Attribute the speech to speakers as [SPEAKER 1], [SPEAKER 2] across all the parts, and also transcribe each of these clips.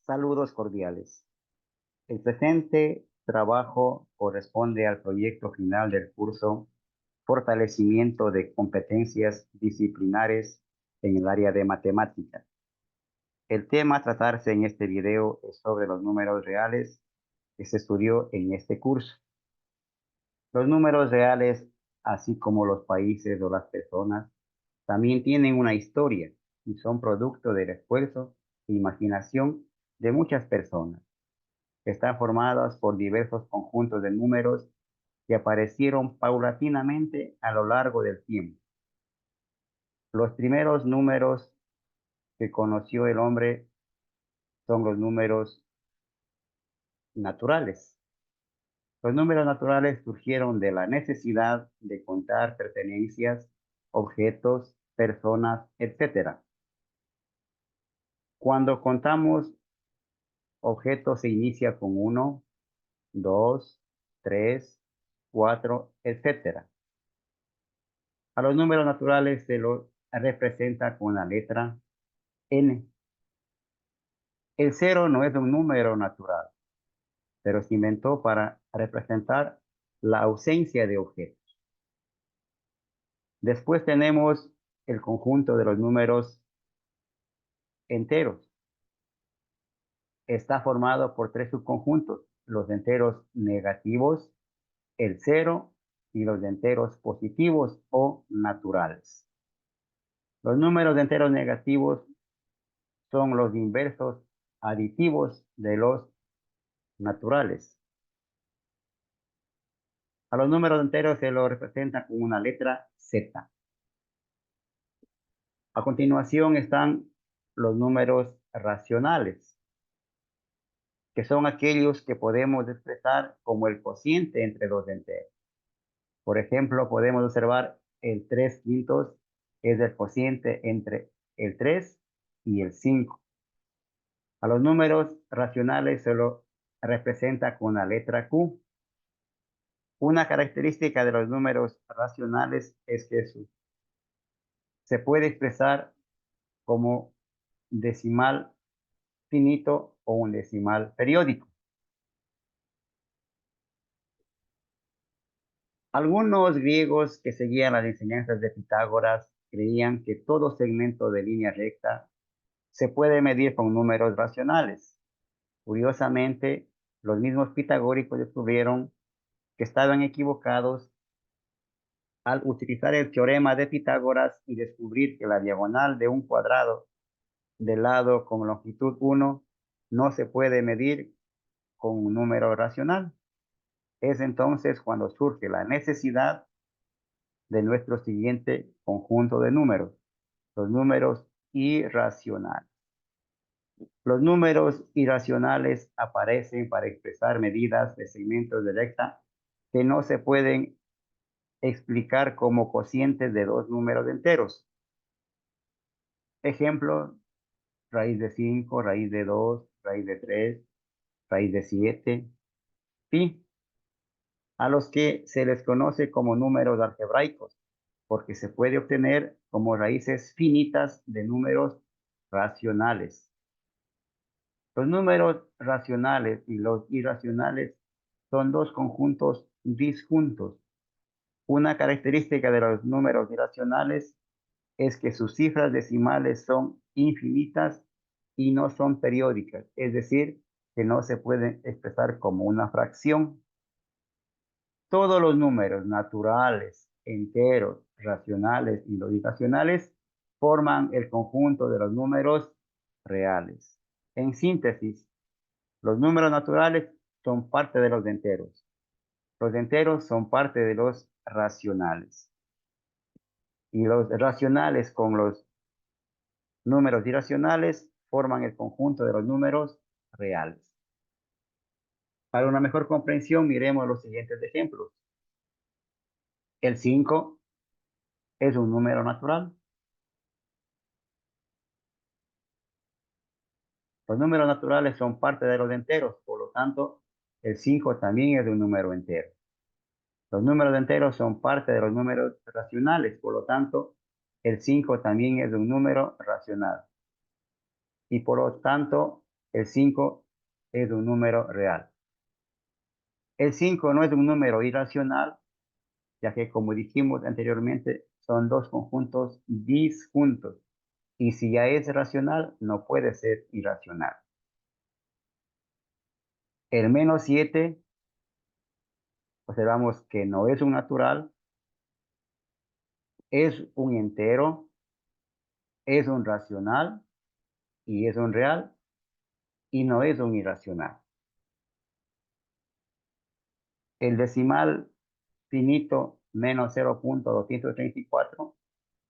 [SPEAKER 1] Saludos cordiales. El presente trabajo corresponde al proyecto final del curso Fortalecimiento de competencias disciplinares en el área de matemática. El tema a tratarse en este video es sobre los números reales que se estudió en este curso. Los números reales, así como los países o las personas, también tienen una historia y son producto del esfuerzo e imaginación de muchas personas. Están formadas por diversos conjuntos de números que aparecieron paulatinamente a lo largo del tiempo. Los primeros números que conoció el hombre son los números naturales. Los números naturales surgieron de la necesidad de contar pertenencias, objetos, personas, etcétera. Cuando contamos objetos se inicia con uno, 2, 3, 4, etcétera. A los números naturales se los representa con la letra N. El cero no es un número natural, pero se inventó para representar la ausencia de objetos. Después tenemos el conjunto de los números enteros. Está formado por tres subconjuntos: los enteros negativos, el cero y los enteros positivos o naturales. Los números enteros negativos son los inversos aditivos de los naturales. A los números enteros se los representa con una letra Z. A continuación están los números racionales, que son aquellos que podemos expresar como el cociente entre los enteros. Por ejemplo, podemos observar el 3 quintos es el cociente entre el 3 y el 5. A los números racionales se lo representa con la letra Q. Una característica de los números racionales es que se puede expresar como decimal finito o un decimal periódico. Algunos griegos que seguían las enseñanzas de Pitágoras creían que todo segmento de línea recta se puede medir con números racionales. Curiosamente, los mismos pitagóricos descubrieron que estaban equivocados al utilizar el teorema de Pitágoras y descubrir que la diagonal de un cuadrado de lado con longitud 1 no se puede medir con un número racional. Es entonces cuando surge la necesidad de nuestro siguiente conjunto de números, los números irracionales. Los números irracionales aparecen para expresar medidas de segmentos de recta que no se pueden explicar como cocientes de dos números enteros. Ejemplo, raíz de 5, raíz de 2, raíz de 3, raíz de 7, pi, a los que se les conoce como números algebraicos, porque se puede obtener como raíces finitas de números racionales. Los números racionales y los irracionales son dos conjuntos disjuntos. Una característica de los números irracionales es que sus cifras decimales son infinitas y no son periódicas, es decir, que no se pueden expresar como una fracción. Todos los números naturales, enteros, racionales y los irracionales forman el conjunto de los números reales. En síntesis, los números naturales son parte de los enteros. Los enteros son parte de los racionales. Y los racionales con los números irracionales forman el conjunto de los números reales. Para una mejor comprensión, miremos los siguientes ejemplos. El 5 es un número natural. Los números naturales son parte de los enteros, por lo tanto, el 5 también es un número entero. Los números enteros son parte de los números racionales, por lo tanto, el 5 también es un número racional. Y por lo tanto, El 5 es un número real. El 5 no es un número irracional, ya que como dijimos anteriormente, son dos conjuntos disjuntos. Y si ya es racional, no puede ser irracional. El -7, observamos que no es un natural, es un entero, es un racional y es un real y no es un irracional. El decimal finito -0.234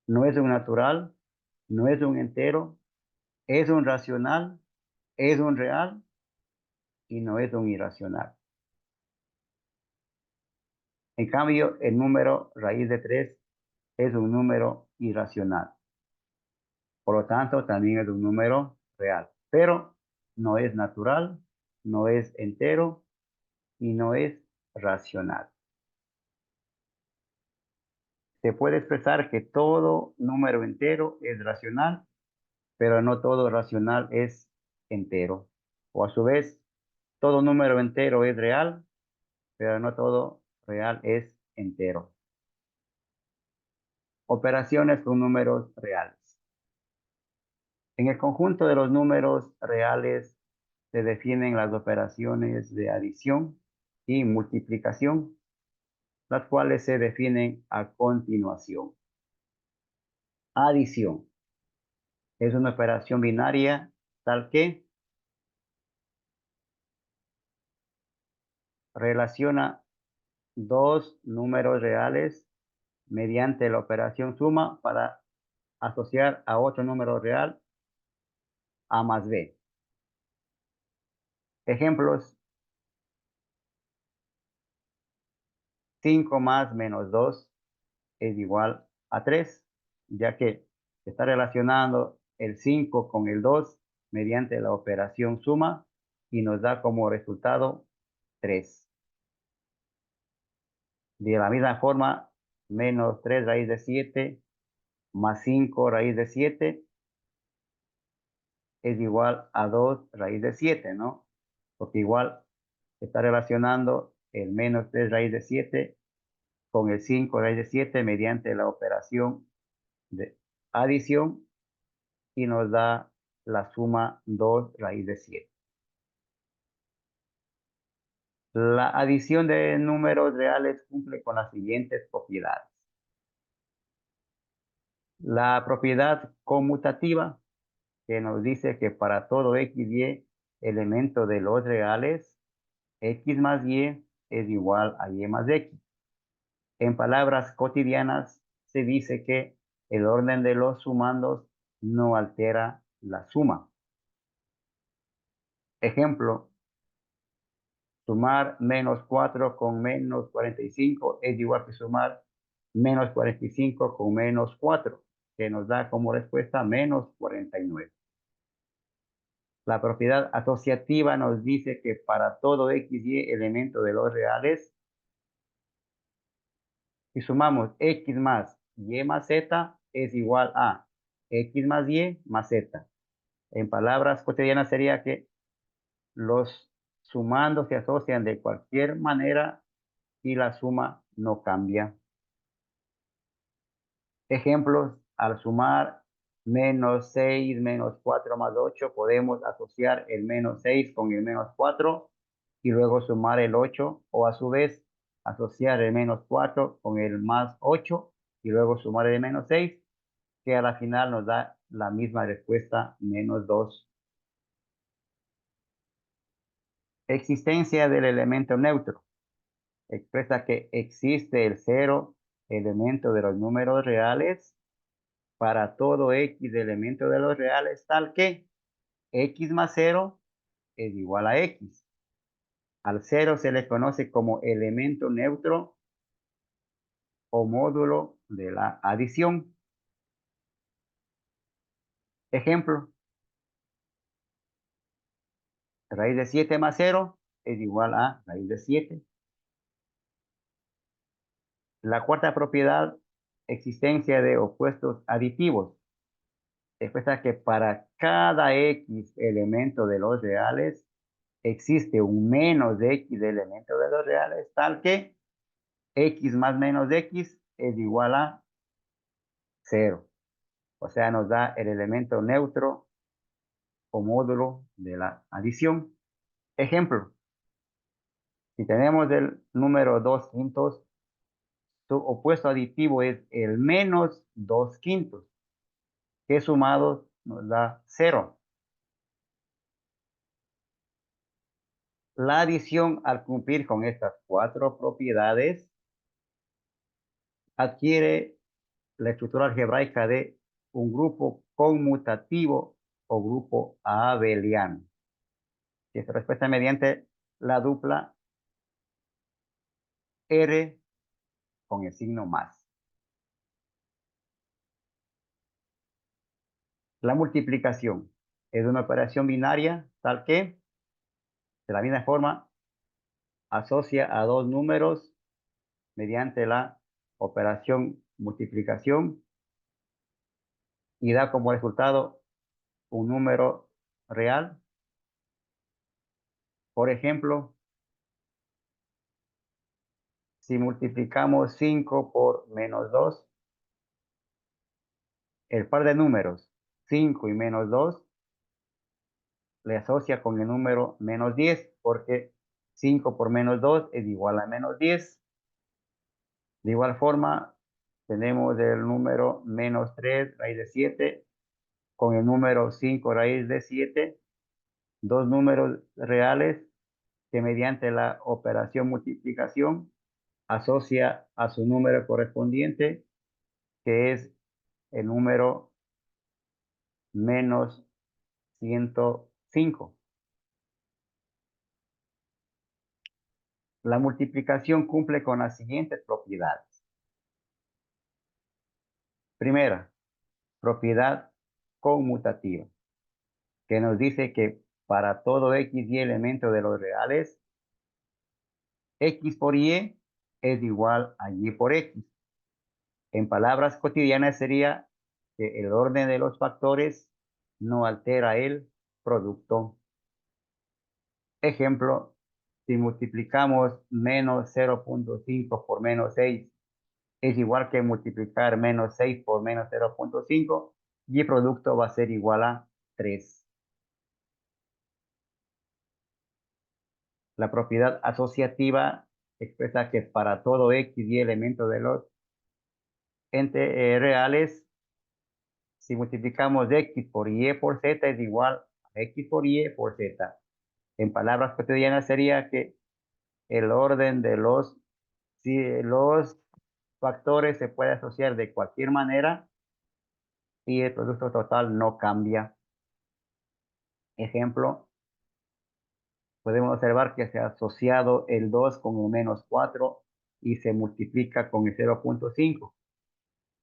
[SPEAKER 1] no es un natural, no es un entero, es un racional, es un real y no es un irracional. En cambio, el número raíz de 3 es un número irracional. Por lo tanto, también es un número real, pero no es natural, no es entero y no es racional. Se puede expresar que todo número entero es racional, pero no todo racional es entero. O a su vez, todo número entero es real, pero no todo real es entero. Operaciones con números reales. En el conjunto de los números reales se definen las operaciones de adición y multiplicación, las cuales se definen a continuación. Adición es una operación binaria tal que relaciona dos números reales mediante la operación suma para asociar a otro número real A más B. Ejemplos: 5 más menos 2 es igual a 3, ya que se está relacionando el 5 con el 2 mediante la operación suma y nos da como resultado 3. De la misma forma, menos 3 raíz de 7 más 5 raíz de 7 es igual a 2 raíz de 7, ¿no? Porque igual se está relacionando el menos 3 raíz de 7 con el 5 raíz de 7 mediante la operación de adición y nos da la suma 2 raíz de 7. La adición de números reales cumple con las siguientes propiedades. La propiedad conmutativa, que nos dice que para todo x, y elemento de los reales, x más y es igual a y más x. En palabras cotidianas se dice que el orden de los sumandos no altera la suma. Ejemplo: sumar menos 4 con menos 45 es igual que sumar menos 45 con menos 4, que nos da como respuesta menos 49. La propiedad asociativa nos dice que para todo x, y elemento de los reales, si sumamos x más y más z es igual a x más y más z. En palabras cotidianas sería que los sumandos se asocian de cualquier manera y la suma no cambia. Ejemplos: al sumar menos 6 menos 4 más 8, podemos asociar el menos 6 con el menos 4 y luego sumar el 8, o a su vez asociar el menos 4 con el más 8 y luego sumar el menos 6, que a la final nos da la misma respuesta, menos 2. Existencia del elemento neutro. Expresa que existe el cero elemento de los números reales para todo x elemento de los reales, tal que x más 0 es igual a x. Al 0 se le conoce como elemento neutro o módulo de la adición. Ejemplo: raíz de 7 más 0 es igual a raíz de 7. La cuarta propiedad: existencia de opuestos aditivos. expresa que para cada X elemento de los reales existe un menos de X elemento de los reales, tal que X más menos X es igual a 0. O sea, nos da el elemento neutro o módulo de la adición. Ejemplo, si tenemos el número 2 quintos, su opuesto aditivo es el menos 2 quintos, que sumados nos da 0. La adición, al cumplir con estas 4 propiedades, adquiere la estructura algebraica de un grupo conmutativo o grupo abeliano, que se respuesta mediante la dupla R con el signo más. La multiplicación es una operación binaria tal que, de la misma forma, asocia a dos números mediante la operación multiplicación y da como resultado un número real. Por ejemplo, si multiplicamos 5 por menos 2, el par de números 5 y menos 2 le asocia con el número menos 10, porque 5 por menos 2 es igual a menos 10. De igual forma, tenemos el número menos 3 raíz de 7 con el número 5 raíz de 7, dos números reales que mediante la operación multiplicación asocia a su número correspondiente, que es el número menos 105. La multiplicación cumple con las siguientes propiedades. Primera, propiedad conmutativa, que nos dice que para todo X y elemento de los reales, X por Y es igual a Y por X. En palabras cotidianas sería que el orden de los factores no altera el producto. Ejemplo, si multiplicamos menos 0.5 por menos 6 es igual que multiplicar menos 6 por menos 0.5 y el producto va a ser igual a 3. La propiedad asociativa expresa que para todo X y elemento de los entes reales, si multiplicamos X por Y por Z es igual a X por Y por Z. En palabras cotidianas sería que el orden de si los factores se puede asociar de cualquier manera y el producto total no cambia. Ejemplo, podemos observar que se ha asociado el 2 con el menos 4 y se multiplica con el 0.5.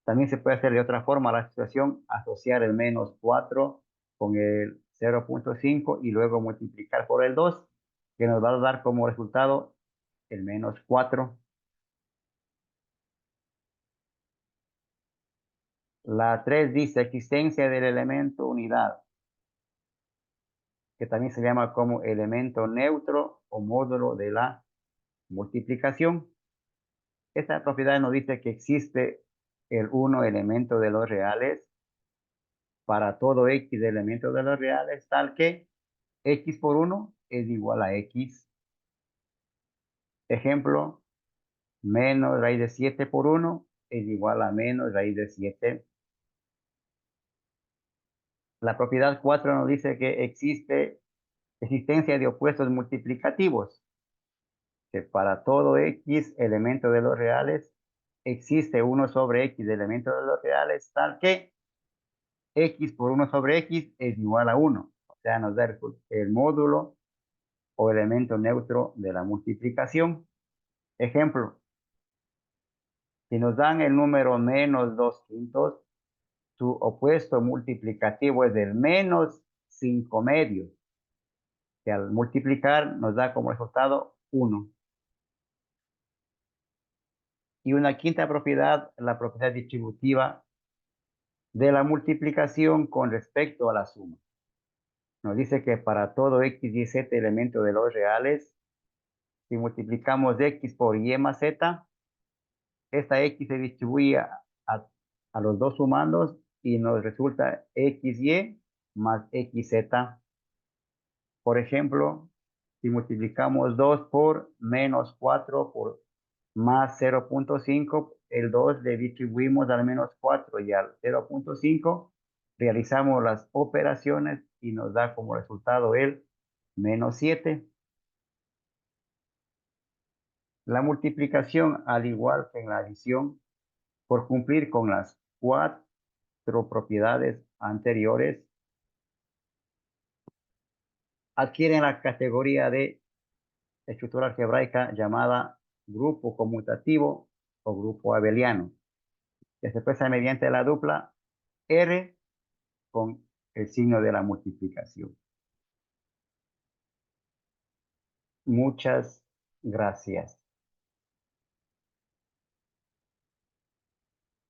[SPEAKER 1] También se puede hacer de otra forma la situación, asociar el menos 4 con el 0.5 y luego multiplicar por el 2, que nos va a dar como resultado el menos 4. La 3 dice existencia del elemento unidad, que también se llama como elemento neutro o módulo de la multiplicación. Esta propiedad nos dice que existe el 1 elemento de los reales para todo X elemento de los reales, tal que X por 1 es igual a X. Ejemplo, menos raíz de 7 por 1 es igual a menos raíz de 7. La propiedad 4 nos dice que existe existencia de opuestos multiplicativos, que para todo X elemento de los reales existe 1 sobre X elemento de los reales, tal que X por 1 sobre X es igual a 1. O sea, nos da el módulo o elemento neutro de la multiplicación. Ejemplo, si nos dan el número menos 2 quintos, su opuesto multiplicativo es del menos 5 medios, que al multiplicar nos da como resultado 1. Y una quinta propiedad, la propiedad distributiva, de la multiplicación con respecto a la suma. Nos dice que para todo x, y, z elementos de los reales, si multiplicamos x por y más z, esta x se distribuye a los dos sumandos y nos resulta xy más xz. Por ejemplo, si multiplicamos 2 por menos 4 por más 0.5, el 2 le distribuimos al menos 4 y al 0.5, realizamos las operaciones y nos da como resultado el menos 7. La multiplicación, al igual que en la adición, por cumplir con las 4 propiedades anteriores, adquieren la categoría de estructura algebraica llamada grupo conmutativo o grupo abeliano, que se expresa mediante la dupla R con el signo de la multiplicación. Muchas gracias.